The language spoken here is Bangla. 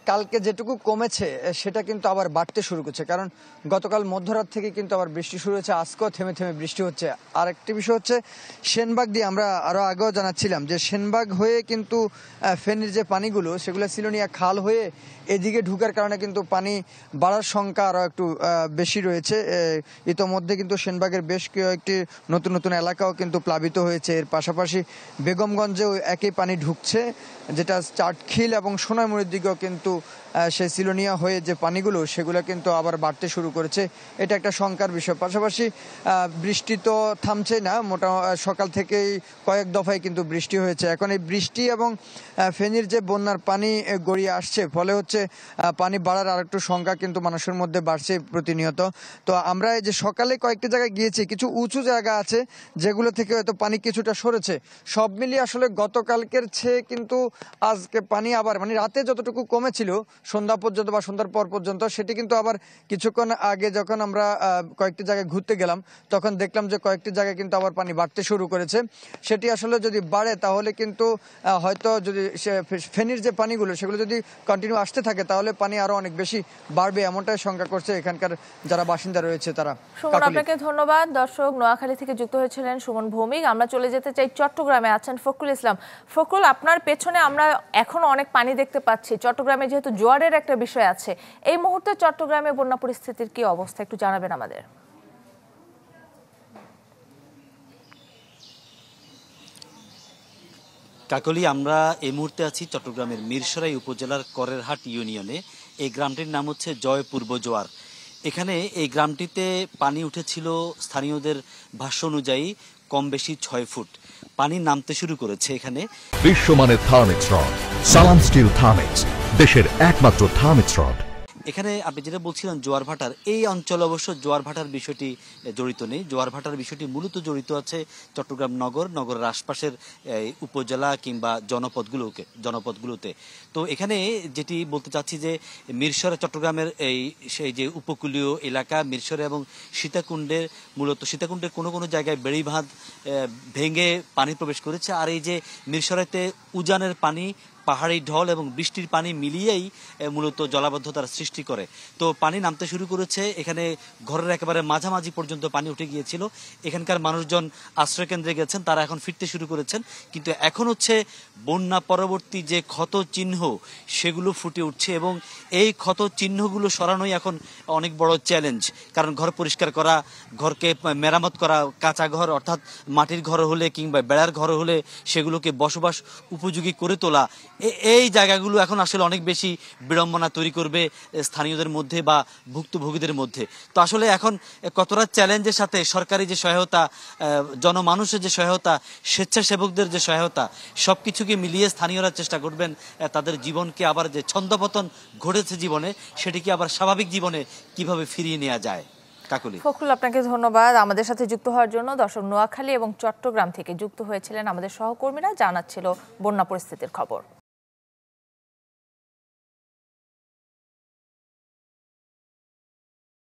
কালকে যেটুকু কমেছে সেটা কিন্তু আবার বাড়তে শুরু করছে, কারণ গতকাল মধ্যরাত থেকে কিন্তু আবার বৃষ্টি শুরু হয়েছে, আজকেও থেমে থেমে বৃষ্টি হচ্ছে। আর একটি বিষয় হচ্ছে সেনবাগ দিয়ে, আমরা আরও আগেও জানাচ্ছিলাম যে সেনবাগ হয়ে কিন্তু ফেনীর যে পানিগুলো সেগুলো সিলোনিয়া খাল হয়ে এদিকে ঢুকার কারণে কিন্তু পানি বাড়ার সংখ্যা আরও একটু বেশি রয়েছে। ইতোমধ্যে কিন্তু সেনবাগের বেশ কয়েকটি নতুন নতুন এলাকাও কিন্তু প্লাবিত হয়েছে। এর পাশাপাশি বেগমগঞ্জেও একই পানি ঢুকছে, যেটা চাটখিল এবং সোনাইমুড়ির দিকেও কিন্তু সেই সিলোনিয়া হয়ে যে পানিগুলো সেগুলো কিন্তু আবার বাড়তে শুরু করেছে। এটা একটা শঙ্কার বিষয়। পাশাপাশি বৃষ্টি তো থামছে না, সকাল থেকেই কয়েক দফায় কিন্তু বৃষ্টি হয়েছে। এখন এই বৃষ্টি এবং ফেনীর যে বন্যার পানি গড়িয়ে আসছে, ফলে হচ্ছে পানি বাড়ার আরেকটু শঙ্কা কিন্তু মানুষের মধ্যে বাড়ছে প্রতিনিয়ত। তো আমরা এই যে সকালে কয়েকটি জায়গায় গিয়েছি, কিছু উঁচু জায়গা আছে যেগুলো থেকে হয়তো পানি কিছুটা সরেছে। সব মিলিয়ে আসলে গতকালকের চেয়ে কিন্তু আজকে পানি আবার, মানে রাতে যতটুকু কমেছিল সন্ধ্যা পর্যন্ত বা সন্ধ্যার পর পর্যন্ত, সেটি কিন্তু আবার কিছুক্ষণ আগে যখন আমরা কয়েকটি জায়গায় ঘুরতে গেলাম তখন দেখলাম যে কয়েকটি জায়গায় কিন্তু আবার পানি বাড়তে শুরু করেছে। সেটি আসলে যদি বাড়ে তাহলে কিন্তু হয়তো যদি ফেনীর যে পানিগুলো সেগুলো যদি কন্টিনিউ আসতে থাকে তাহলে পানি আরো অনেক বেশি বাড়বে, এমনটাই শঙ্কা করছে এখানকার যারা বাসিন্দা রয়েছে তারা। সুমন, আপনাকে ধন্যবাদ। দর্শক, নোয়াখালী থেকে যুক্ত হয়েছিলেন সুমন ভৌমিক। আমরা চলে যেতে চাই চট্টগ্রামে, আছেন ফখরুল ইসলাম। ফখরুল, আপনার পেছনে আমরা এখনো অনেক পানি দেখতে পাচ্ছি। চট্টগ্রামে যেহেতু জোয়ারের একটা বিষয় আছে, এই মুহূর্তে চট্টগ্রামে বন্যা পরিস্থিতির কি অবস্থা একটু জানাবেন আমাদের। কাকলি, আমরা এই মুহূর্তে আছি চট্টগ্রামের মিরসরাই উপজেলার করেরহাট ইউনিয়নে। এই গ্রামটির নাম হচ্ছে জয়পূর্ব জোয়ার। এখানে এই গ্রামটিতে পানি উঠেছিল স্থানীয়দের ভাষ্য অনুযায়ী কম বেশি 6 ফুট। পানি নামতে শুরু করেছে এখানে। বিশ্বমানের থার্মিক্স রড, সালাম স্টিল থার্মিক্স, দেশের একমাত্র থার্মিক্স রড। এখানে আপনি যেটা বলছিলেন জোয়ার ভাটার, এই অঞ্চলে অবশ্য জোয়ার ভাটার বিষয়টি জড়িত নেই। জোয়ার ভাটার বিষয়টি মূলত জড়িত আছে চট্টগ্রাম নগরের আশপাশের উপজেলা কিংবা জনপদগুলোতে। তো এখানে যেটি বলতে চাচ্ছি যে মিরসরাই চট্টগ্রামের সেই যে উপকূলীয় এলাকা মিরসরাই এবং সীতাকুণ্ডের, মূলত সীতাকুণ্ডের কোনো কোনো জায়গায় বেড়িবাঁধ ভেঙে পানি প্রবেশ করেছে। আর এই যে মিরসরাইতে উজানের পানি, পাহাড়ি ঢল এবং বৃষ্টির পানি মিলিয়েই মূলত জলাবদ্ধতার সৃষ্টি করে। তো পানি নামতে শুরু করেছে। এখানে ঘরের একেবারে মাঝামাঝি পর্যন্ত পানি উঠে গিয়েছিল। এখানকার মানুষজন আশ্রয়কেন্দ্রে গেছেন, তারা এখন ফিরতে শুরু করেছেন। কিন্তু এখন হচ্ছে বন্যা পরবর্তী যে ক্ষত চিহ্ন সেগুলো ফুটে উঠছে এবং এই ক্ষত চিহ্নগুলো সরানোই এখন অনেক বড় চ্যালেঞ্জ। কারণ ঘর পরিষ্কার করা, ঘরকে মেরামত করা, কাঁচা ঘর অর্থাৎ মাটির ঘর হলে কিংবা বেড়ার ঘর হলে সেগুলোকে বসবাস উপযোগী করে তোলা, এই জায়গাগুলো এখন আসলে অনেক বেশি বিড়ম্বনা তৈরি করবে স্থানীয়দের মধ্যে বা ভুক্তভোগীদের মধ্যে। তো আসলে এখন কতটা চ্যালেঞ্জের সাথে সরকারি যে সহায়তা, জনমানুষের যে সহায়তা, স্বেচ্ছাসেবকদের যে সহায়তা, সবকিছুকে মিলিয়ে স্থানীয়রা চেষ্টা করবেন তাদের জীবনকে আবার যে ছন্দপতন ঘটেছে জীবনে সেটিকে আবার স্বাভাবিক জীবনে কিভাবে ফিরিয়ে নেওয়া যায়। কাকলি। ফখরুল, আপনাকে ধন্যবাদ আমাদের সাথে যুক্ত হওয়ার জন্য। দর্শক, নোয়াখালী এবং চট্টগ্রাম থেকে যুক্ত হয়েছিলেন আমাদের সহকর্মীরা, জানাচ্ছিল বন্যা পরিস্থিতির খবর।